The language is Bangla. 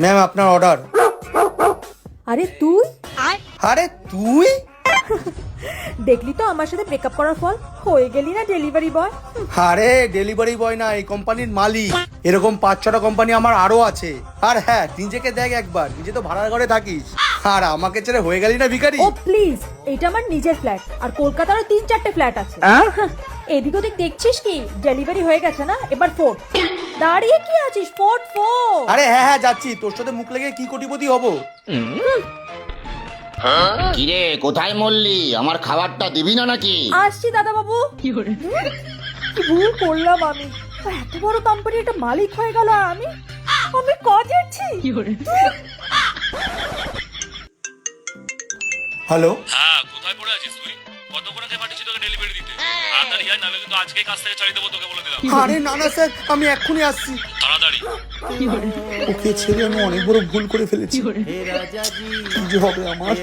ম্যাম আপনার অর্ডার। আরে তুই আরে তুই দেখলি তো আমার সাথে ব্রেকআপ করার ফল, হয়ে গেলি না ডেলিভারি বয়। আরে ডেলিভারি বয় না, এই কোম্পানির মালিক। এরকম 5-6টা কোম্পানি আমার আরো আছে। আর হ্যাঁ, নিজেকে দেখ একবার, নিজে তো ভাড়ার ঘরে থাকিস, আর আমাকে ছেড়ে হয়ে গেলি না ভিখারি। ও প্লিজ, এটা আমার নিজের ফ্ল্যাট, আর কলকাতারও 3-4টে ফ্ল্যাট আছে। এদিক ওদিক দেখছিস কি? ডেলিভারি হয়ে গেছে না, এবার ফোট। দাঁড়িয়ে কি আছিস? ফোট ফোট। আরে হ্যাঁ হ্যাঁ যাচ্ছি, তোর সাথে মুখ লেগে কি কোটিপতি হবো। কিরে কোথায় মরলি? আমার খাবারটা দিবি না নাকি? আসছি দাদা বাবু। কি ভুল করলাম আমি, এত বড় কোম্পানির একটা মালিক হয়ে গেল আমি কজেছি। হ্যালো, হ্যাঁ, কোথায় পড়ে আছিস তুই? কতক্ষণ আগে পাঠিয়েছি তোকে ডেলিভারি দিতে? তাড়াতাড়ি আয়, নাহলে কিন্তু আজকেই কাজ থেকে ছাড়িয়ে দেবো, তোকে বলে দিলাম। আরে না না স্যার, আমি এক্ষুনি আসছি। তাড়াতাড়ি। ওকে ছেড়ে আমি অনেক বড় ভুল করে ফেলেছি। কি যে হবে আমার।